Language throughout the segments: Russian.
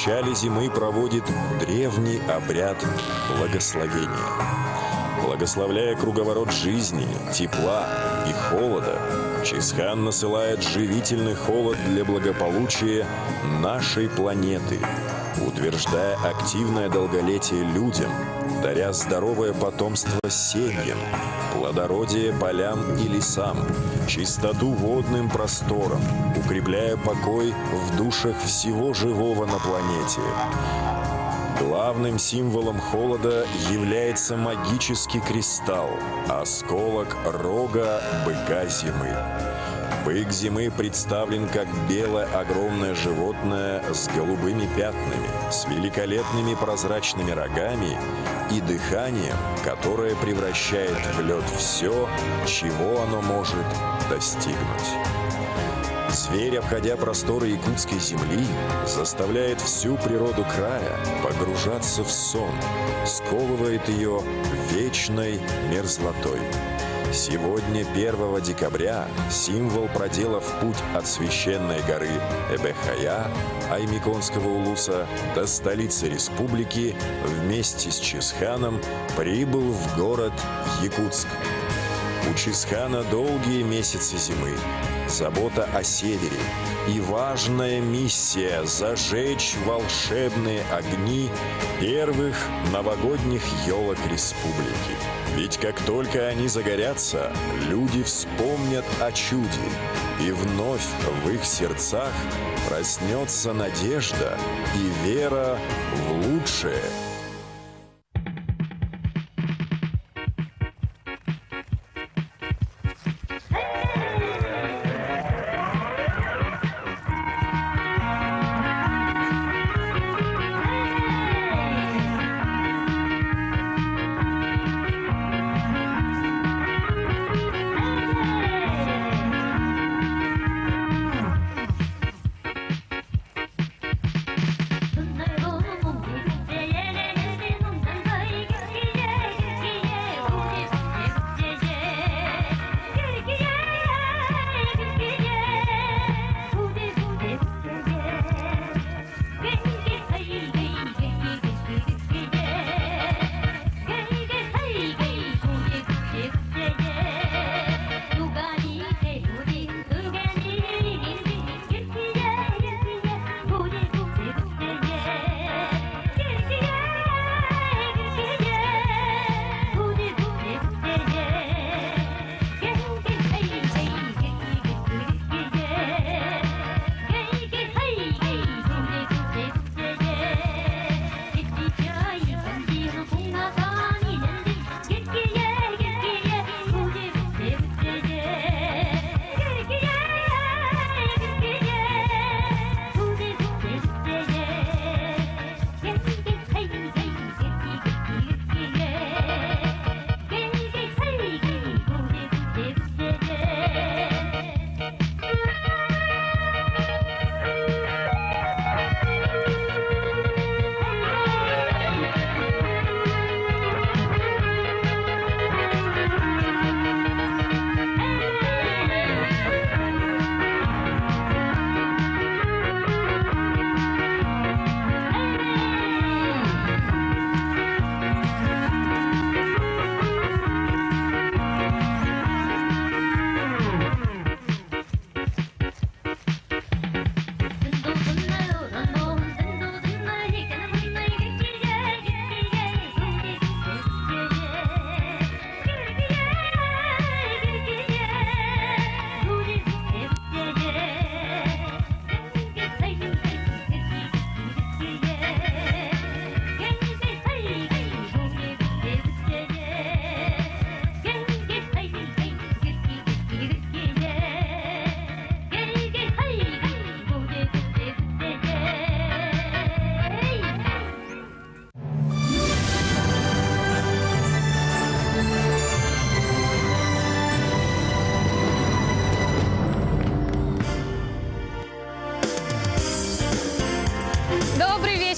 начале зимы проводит древний обряд благословения. Благословляя круговорот жизни, тепла и холода, Чингисхан насылает живительный холод для благополучия нашей планеты, утверждая активное долголетие людям, даря здоровое потомство семьям, плодородие полям и лесам, чистоту водным просторам, укрепляя покой в душах всего живого на планете. Главным символом холода является магический кристалл – осколок рога быка зимы. Бык зимы представлен как белое огромное животное с голубыми пятнами, с великолепными прозрачными рогами и дыханием, которое превращает в лед все, чего оно может достигнуть. Зверь, обходя просторы якутской земли, заставляет всю природу края погружаться в сон, сковывает ее вечной мерзлотой. Сегодня, 1 декабря, символ, проделав путь от священной горы Эбехая, Аймиконского улуса, до столицы республики, вместе с Чингисханом прибыл в город Якутск. У Чингисхана долгие месяцы зимы, забота о севере и важная миссия зажечь волшебные огни первых новогодних елок республики. Ведь как только они загорятся, люди вспомнят о чуде, и вновь в их сердцах проснется надежда и вера в лучшее.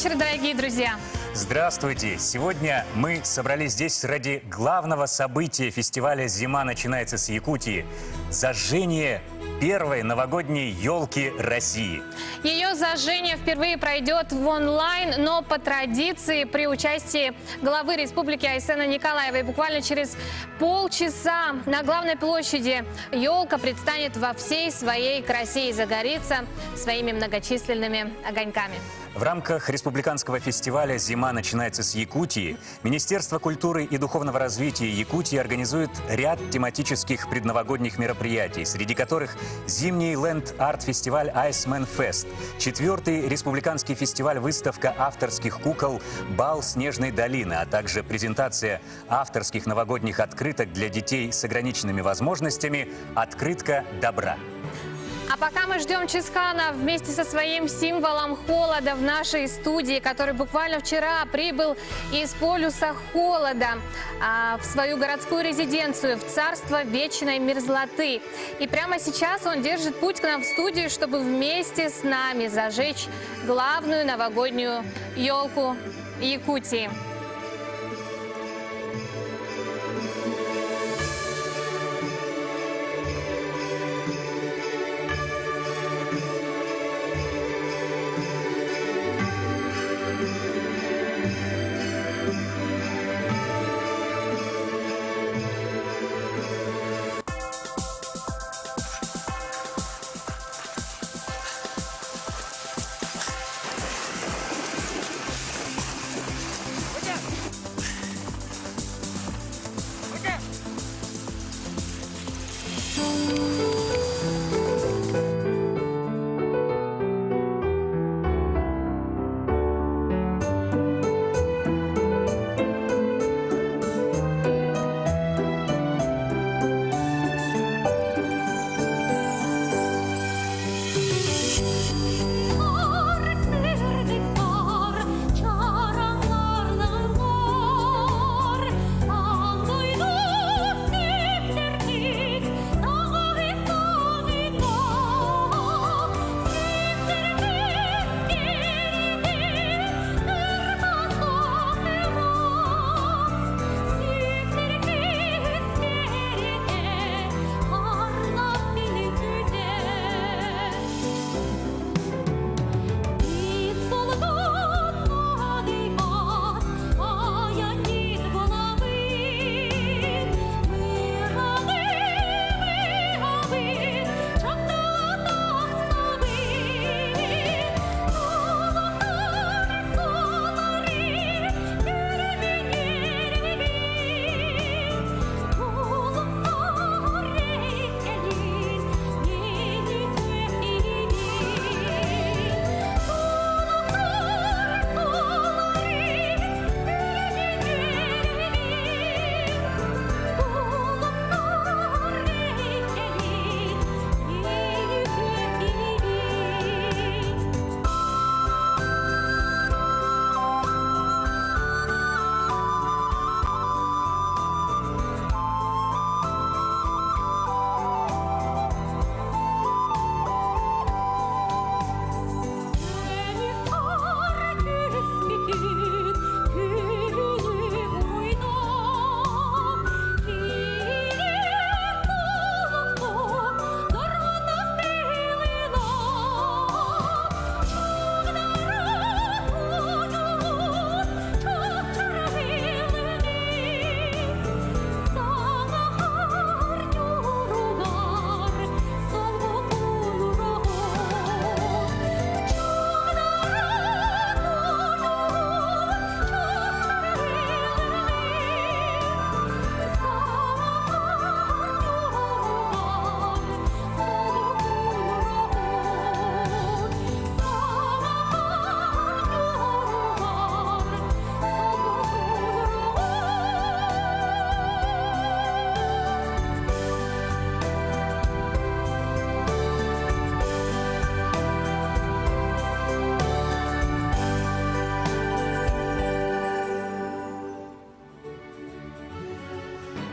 вечер, дорогие друзья! Здравствуйте! Сегодня мы собрались здесь ради главного события фестиваля «Зима начинается с Якутии» – зажжение первой новогодней елки России. Ее зажжение впервые пройдет в онлайн, но по традиции при участии главы республики Айсена Николаевой. Буквально через полчаса на главной площади елка предстанет во всей своей красе и загорится своими многочисленными огоньками. В рамках республиканского фестиваля «Зима начинается с Якутии» Министерство культуры и духовного развития Якутии организует ряд тематических предновогодних мероприятий, среди которых зимний ленд-арт-фестиваль Iceman Fest, 4-й республиканский фестиваль-выставка авторских кукол «Бал Снежной долины», а также презентация авторских новогодних открыток для детей с ограниченными возможностями «Открытка добра». А пока мы ждем Чисхана вместе со своим символом холода в нашей студии, который буквально вчера прибыл из полюса холода в свою городскую резиденцию, в царство вечной мерзлоты. И прямо сейчас он держит путь к нам в студию, чтобы вместе с нами зажечь главную новогоднюю елку Якутии.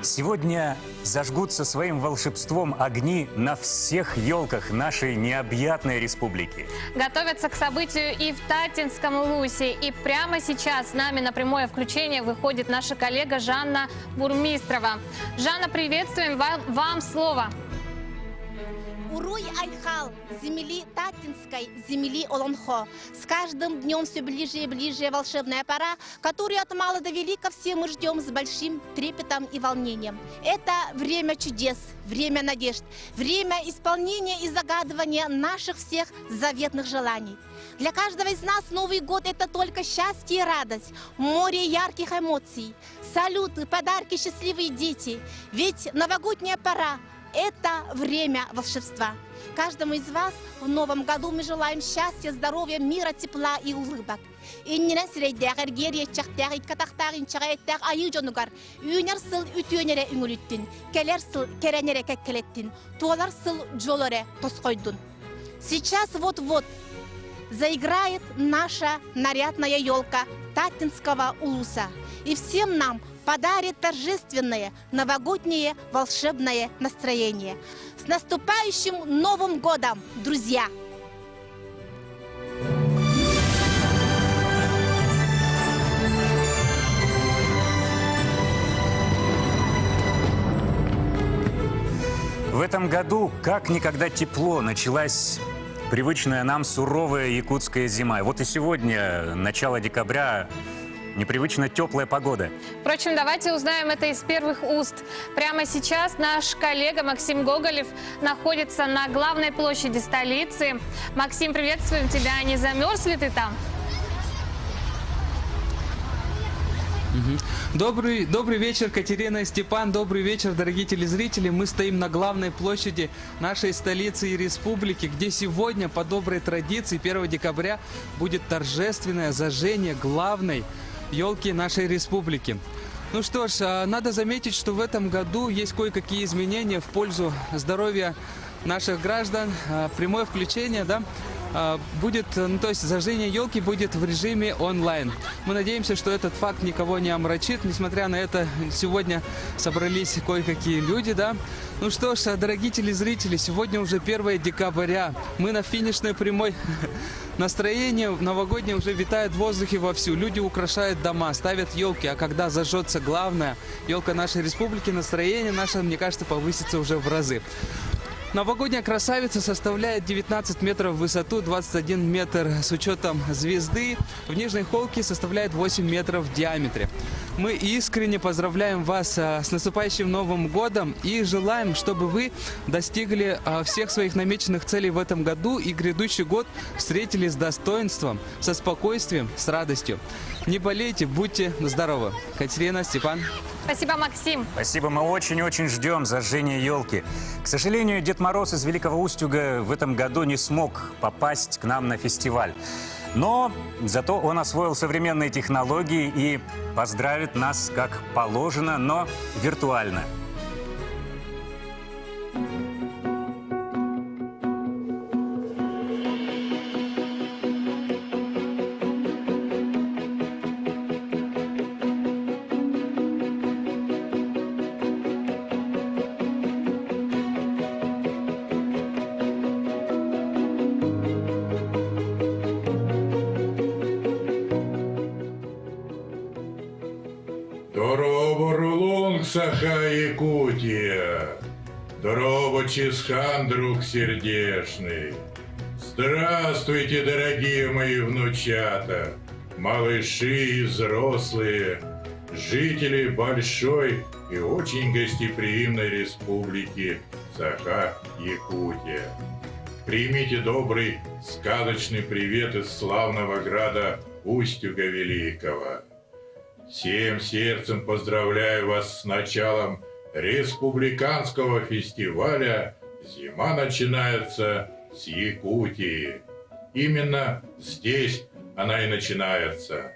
Сегодня зажгутся своим волшебством огни на всех елках нашей необъятной республики. Готовятся к событию и в Татинском Лусе. И прямо сейчас с нами на прямое включение выходит наша коллега Жанна Бурмистрова. Жанна, приветствуем, вам слово. Уруй Айхал, земли Татинской, земли Олонхо. С каждым днем все ближе и ближе волшебная пора, которую от мала до велика все мы ждем с большим трепетом и волнением. Это время чудес, время надежд, время исполнения и загадывания наших всех заветных желаний. Для каждого из нас Новый год – это только счастье и радость, море ярких эмоций, салюты, подарки, счастливые дети. Ведь новогодняя пора – это время волшебства. Каждому из вас в новом году мы желаем счастья, здоровья, мира, тепла и улыбок. Иннен сирейдәгәр герье чактагы катактагын чагайттаг айы жонугар. Үйнер сыл үтүөнере үңүлүттүн, келер сыл керенере кеккелеттин, туалар сыл жолоре тоскойдун. Сейчас вот-вот заиграет наша нарядная елка Татинского улуса. И всем нам подарит торжественное новогоднее волшебное настроение. С наступающим Новым годом, друзья! В этом году как никогда тепло. Началась привычная нам суровая якутская зима. Вот и сегодня, начало декабря, непривычно теплая погода. Впрочем, давайте узнаем это из первых уст. Прямо сейчас наш коллега Максим Гоголев находится на главной площади столицы. Максим, приветствуем тебя. Не замерз ли ты там? Добрый вечер, Катерина и Степан. Добрый вечер, дорогие телезрители. Мы стоим на главной площади нашей столицы и республики, где сегодня, по доброй традиции, 1 декабря будет торжественное зажжение главной елки нашей республики. Ну что ж, надо заметить, что в этом году есть кое-какие изменения в пользу здоровья наших граждан. Прямое включение, да, будет, то есть зажжение елки будет в режиме онлайн. Мы надеемся, что этот факт никого не омрачит. Несмотря на это, сегодня собрались кое-какие люди, да. Ну что ж, дорогие телезрители, сегодня уже 1 декабря. Мы на финишной прямой. Настроение новогоднее уже витает в воздухе вовсю. Люди украшают дома, ставят елки. А когда зажжется главная елка нашей республики, настроение наше, мне кажется, повысится уже в разы. Новогодняя красавица составляет 19 метров в высоту, 21 метр с учетом звезды. В нижней холке составляет 8 метров в диаметре. Мы искренне поздравляем вас с наступающим Новым годом и желаем, чтобы вы достигли всех своих намеченных целей в этом году и грядущий год встретили с достоинством, со спокойствием, с радостью. Не болейте, будьте здоровы. Катерина, Степан. Спасибо, Максим. Спасибо, мы очень-очень ждем зажжения елки. К сожалению, Дед Мороз из Великого Устюга в этом году не смог попасть к нам на фестиваль. Но зато он освоил современные технологии и поздравит нас как положено, но виртуально. Саха, Якутия, здорово, Чисхан, друг сердечный. Здравствуйте, дорогие мои внучата, малыши и взрослые, жители большой и очень гостеприимной республики Саха-Якутия. Примите добрый сказочный привет из славного града Устюга Великого. Всем сердцем поздравляю вас с началом республиканского фестиваля «Зима начинается с Якутии». Именно здесь она и начинается.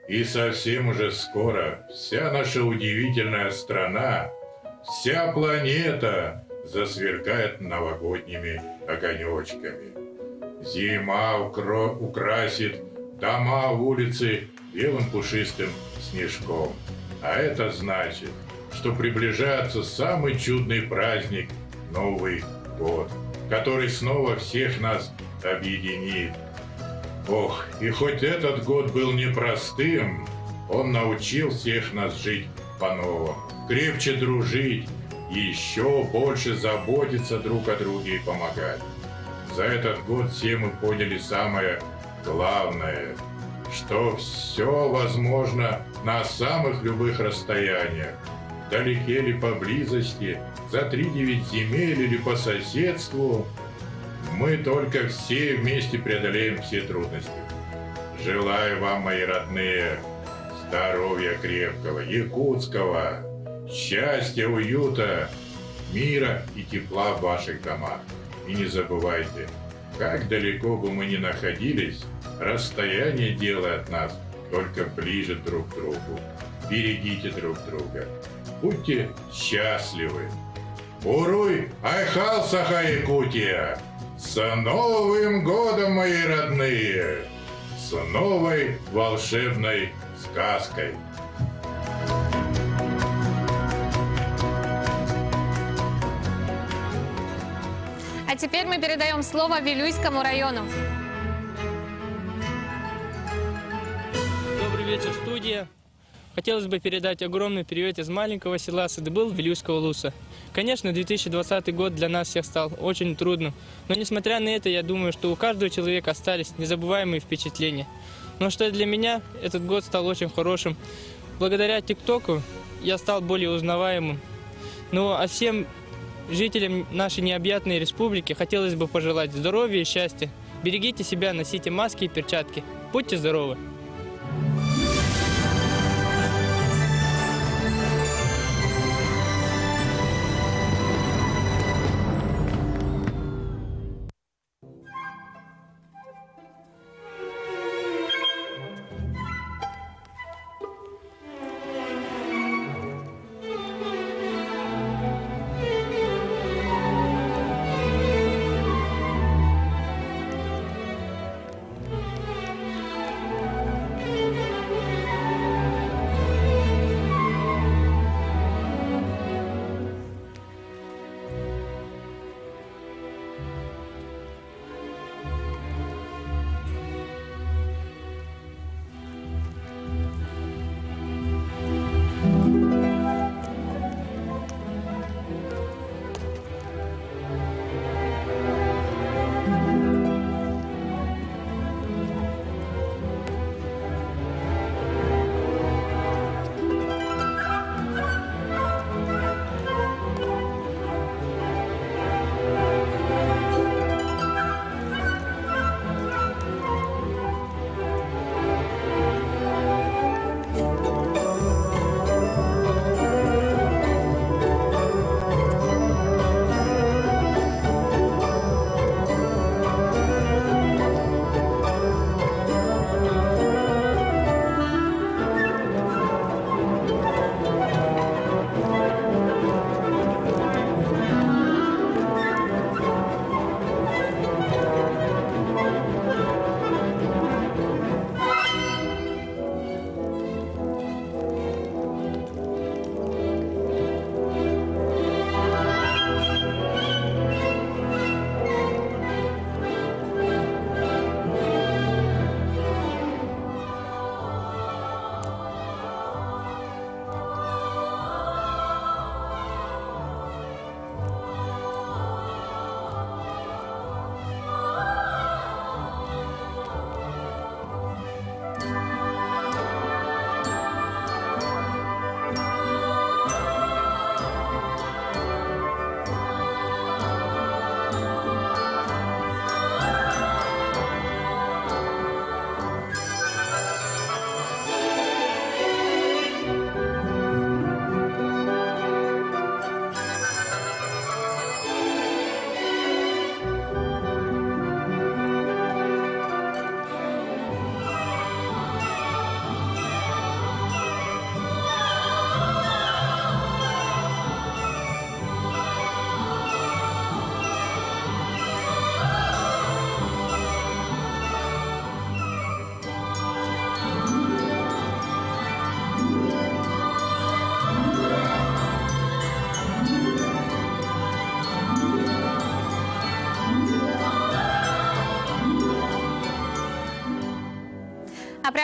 И совсем уже скоро вся наша удивительная страна, вся планета засверкает новогодними огонечками. Зима украсит дома, улицы белым пушистым снежком. А это значит, что приближается самый чудный праздник – Новый год, который снова всех нас объединит. Ох, и хоть этот год был непростым, он научил всех нас жить по-новому, крепче дружить еще больше заботиться друг о друге и помогать. За этот год все мы поняли самое главное, что все возможно на самых любых расстояниях, вдалеке или поблизости, за 3-9 земель или по соседству. Мы только все вместе преодолеем все трудности. Желаю вам, мои родные, здоровья крепкого, якутского, счастья, уюта, мира и тепла в ваших домах. И не забывайте, как далеко бы мы ни находились, расстояние делает нас только ближе друг к другу. Берегите друг друга. Будьте счастливы. Уруй, айхал, Саха, Якутия! С Новым годом, мои родные! С новой волшебной сказкой! А теперь мы передаем слово Вилюйскому району. Добрый вечер, студия. Хотелось бы передать огромный привет из маленького села Садыбыл Вилюйского Луса. Конечно, 2020 год для нас всех стал очень трудным, но несмотря на это, я думаю, что у каждого человека остались незабываемые впечатления. Но что для меня этот год стал очень хорошим. Благодаря ТикТоку я стал более узнаваемым. Ну а всем жителям нашей необъятной республики хотелось бы пожелать здоровья и счастья. Берегите себя, носите маски и перчатки. Будьте здоровы!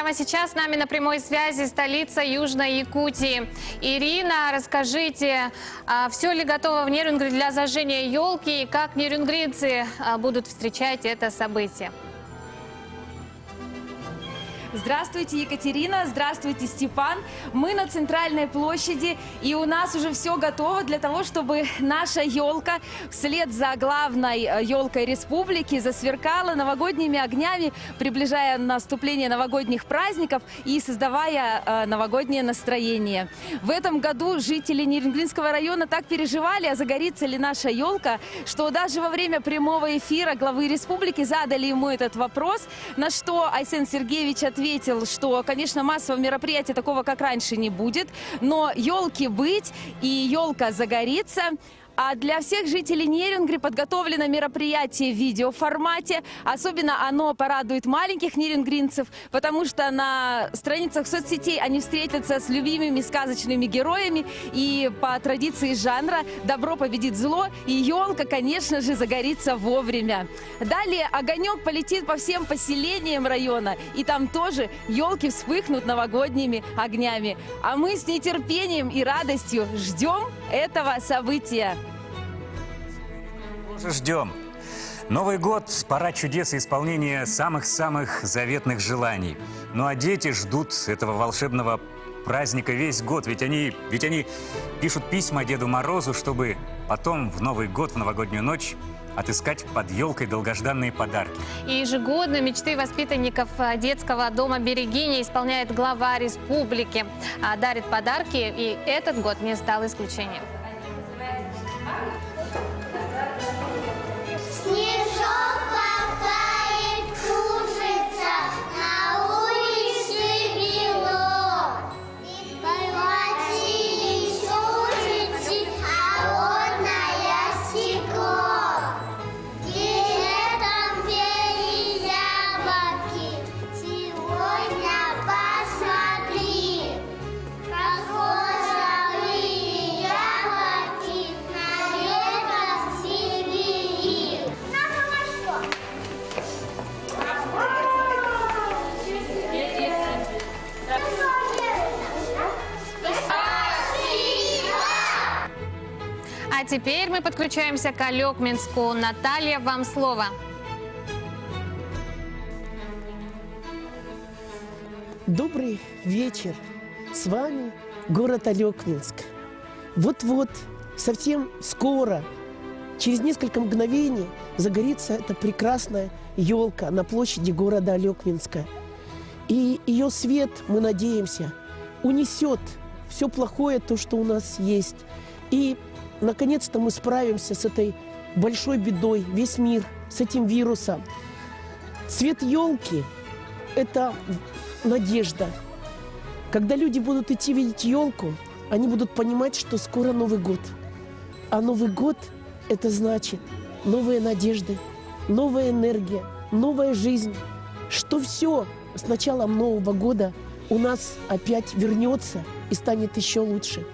прямо сейчас с нами на прямой связи столица Южной Якутии. Ирина, расскажите, все ли готово в Нерюнгри для зажжения елки и как нерюнгринцы будут встречать это событие? Здравствуйте, Екатерина, здравствуйте, Степан. Мы на центральной площади, и у нас уже все готово для того, чтобы наша елка вслед за главной елкой республики засверкала новогодними огнями, приближая наступление новогодних праздников и создавая новогоднее настроение. В этом году жители Нерюнгринского района так переживали, а загорится ли наша елка, что даже во время прямого эфира главы республики задали ему этот вопрос, на что Айсен Сергеевич ответил, что, конечно, массового мероприятия такого, как раньше, не будет, но елки быть и елка загорится. А для всех жителей Нерюнгри подготовлено мероприятие в видеоформате. Особенно оно порадует маленьких нерюнгринцев, потому что на страницах соцсетей они встретятся с любимыми сказочными героями. И по традиции жанра добро победит зло, и елка, конечно же, загорится вовремя. Далее огонек полетит по всем поселениям района, и там тоже елки вспыхнут новогодними огнями. А мы с нетерпением и радостью ждем этого события. Тоже ждем. Новый год – пора чудес и исполнения самых-самых заветных желаний. Ну а дети ждут этого волшебного праздника весь год. Ведь они пишут письма Деду Морозу, чтобы потом в Новый год, в новогоднюю ночь отыскать под елкой долгожданные подарки. И ежегодно мечты воспитанников детского дома «Берегиня» исполняет глава республики, дарит подарки, и этот год не стал исключением. Снежок капает, кружится, на улице бело. Кровати сушите, холодное стекло. Летом пели яблоки, сегодня посмотри, как розовые яблоки на ветках Сибири. А теперь мы подключаемся к Алекминску. Наталья, вам слово. Добрый вечер. С вами город Алекминск. Вот-вот, совсем скоро, через несколько мгновений, загорится эта прекрасная елка на площади города Алекминска. И ее свет, мы надеемся, унесет все плохое, то, что у нас есть. И, наконец-то, мы справимся с этой большой бедой, весь мир, с этим вирусом. Цвет елки – это надежда. Когда люди будут идти видеть елку, они будут понимать, что скоро Новый год. А Новый год – это значит новые надежды, новая энергия, новая жизнь. Что все с началом Нового года у нас опять вернется и станет еще лучше.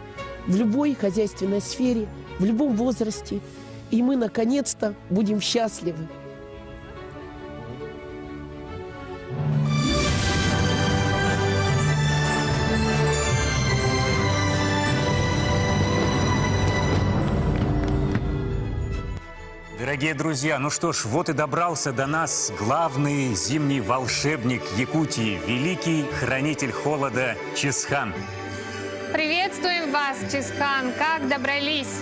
В любой хозяйственной сфере, в любом возрасте. И мы, наконец-то, будем счастливы. Дорогие друзья, ну что ж, вот и добрался до нас главный зимний волшебник Якутии, великий хранитель холода Чисхан. Приветствуем вас, Чисхан. Как добрались?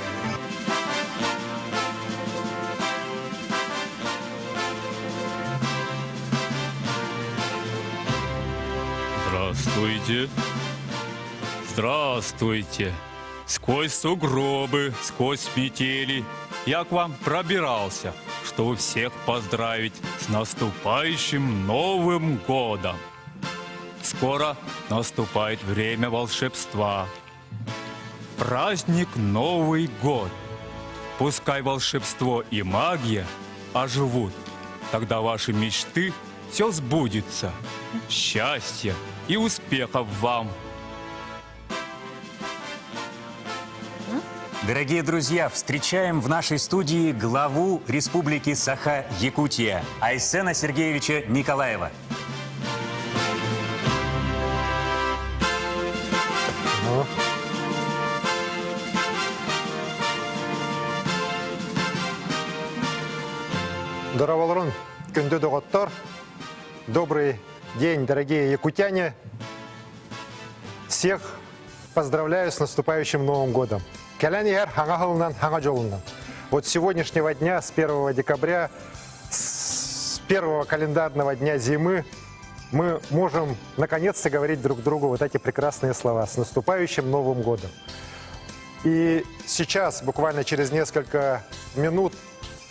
Здравствуйте. Здравствуйте. Сквозь сугробы, сквозь метели я к вам пробирался, чтобы всех поздравить с наступающим Новым годом. Скоро наступает время волшебства. Праздник Новый год. Пускай волшебство и магия оживут. Тогда ваши мечты все сбудется. Счастья и успехов вам! Дорогие друзья, встречаем в нашей студии главу Республики Саха-Якутия Айсена Сергеевича Николаева. Здороволрун, күндүдөготтор. Добрый день, дорогие якутяне. Всех поздравляю с наступающим Новым годом. Калянигер хангахылынан хангажолундан. Вот с сегодняшнего дня, с 1 декабря, с первого календарного дня зимы, мы можем наконец-то говорить друг другу вот эти прекрасные слова. С наступающим Новым годом. И сейчас, буквально через несколько минут,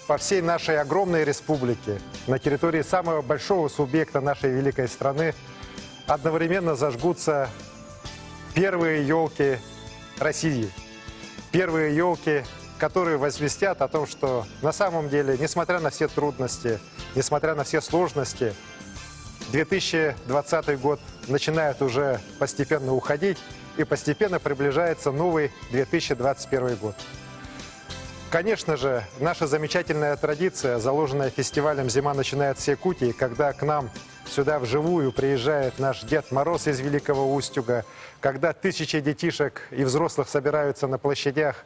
по всей нашей огромной республике, на территории самого большого субъекта нашей великой страны, одновременно зажгутся первые елки России. Первые елки, которые возвестят о том, что на самом деле, несмотря на все трудности, несмотря на все сложности, 2020 год начинает уже постепенно уходить, и постепенно приближается новый 2021 год. Конечно же, наша замечательная традиция, заложенная фестивалем «Зима начинает с Якутии», когда к нам сюда вживую приезжает наш Дед Мороз из Великого Устюга, когда тысячи детишек и взрослых собираются на площадях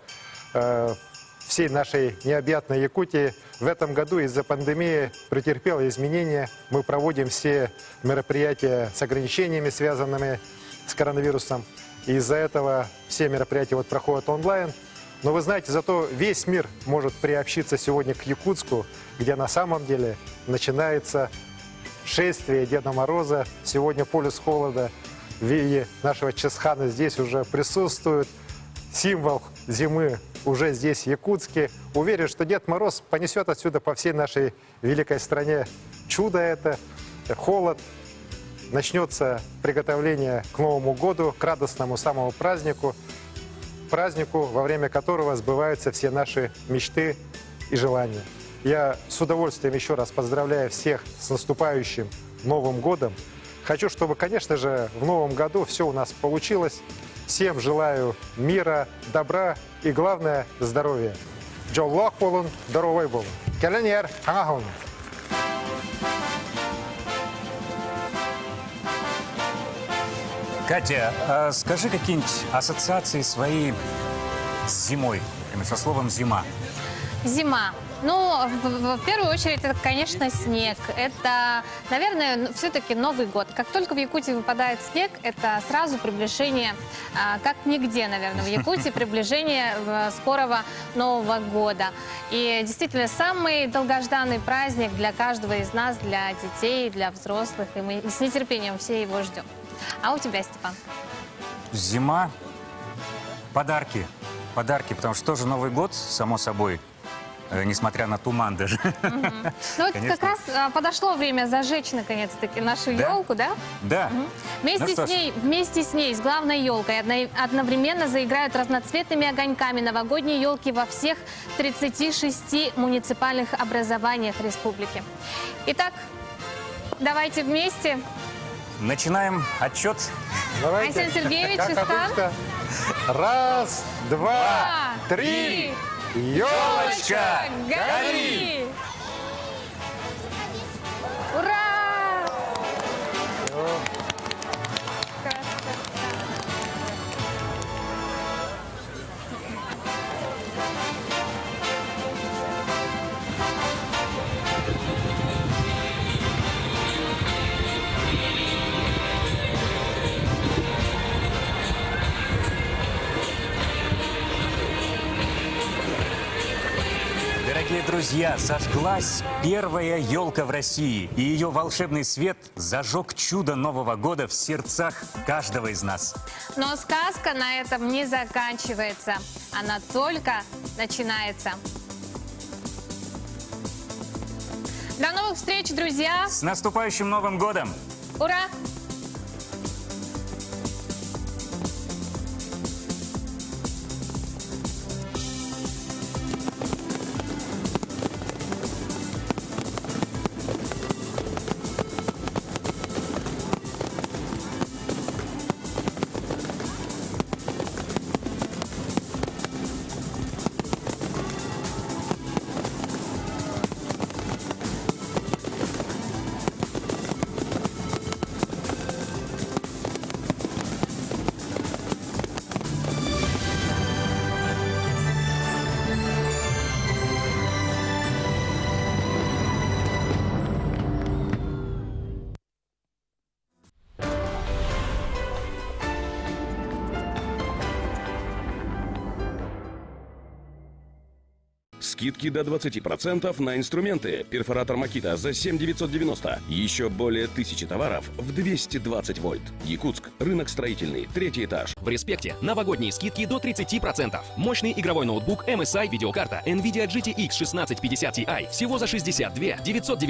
всей нашей необъятной Якутии, в этом году из-за пандемии претерпела изменения. Мы проводим все мероприятия с ограничениями, связанными с коронавирусом. И из-за этого все мероприятия проходят онлайн. Но вы знаете, зато весь мир может приобщиться сегодня к Якутску, где на самом деле начинается шествие Деда Мороза. Сегодня полюс холода в виде нашего Чесхана здесь уже присутствует. Символ зимы уже здесь, в Якутске. Уверен, что Дед Мороз понесет отсюда по всей нашей великой стране чудо это, холод. Начнется приготовление к Новому году, к радостному самому празднику, во время которого сбываются все наши мечты и желания. Я с удовольствием еще раз поздравляю всех с наступающим Новым годом. Хочу, чтобы, конечно же, в Новом году все у нас получилось. Всем желаю мира, добра и, главное, здоровья. Джоллах болун, здоровый болун. Калянигер хангахылынан. Катя, а скажи какие-нибудь ассоциации свои с зимой, со словом «зима». Зима. Ну, в первую очередь, это, конечно, снег. Это, наверное, все-таки Новый год. Как только в Якутии выпадает снег, это сразу приближение, как нигде, наверное, в Якутии, приближение скорого Нового года. И действительно, самый долгожданный праздник для каждого из нас, для детей, для взрослых. И мы с нетерпением все его ждем. А у тебя, Степан? Зима, подарки. Подарки, потому что тоже Новый год, само собой, несмотря на туман даже. Ну вот как раз подошло время зажечь, наконец-таки, нашу елку, да? Да. Вместе с ней, с главной елкой, одновременно заиграют разноцветными огоньками новогодние елки во всех 36 муниципальных образованиях республики. Итак, давайте вместе. Начинаем отчет. Давайте. Арсен Сергеевич, как обычно. Раз, два, три. Елочка, гори! Ура! Дорогие друзья, сожглась первая елка в России, и ее волшебный свет зажег чудо Нового года в сердцах каждого из нас. Но сказка на этом не заканчивается, она только начинается. До новых встреч, друзья! С наступающим Новым годом! Ура! Скидки до 20% на инструменты. Перфоратор Makita за 7 990. Еще более 1000 товаров в 220 вольт. Якутск. Рынок строительный. 3-й этаж. В Респекте новогодние скидки до 30%. Мощный игровой ноутбук MSI видеокарта NVIDIA GTX 1650 Ti всего за 62 990.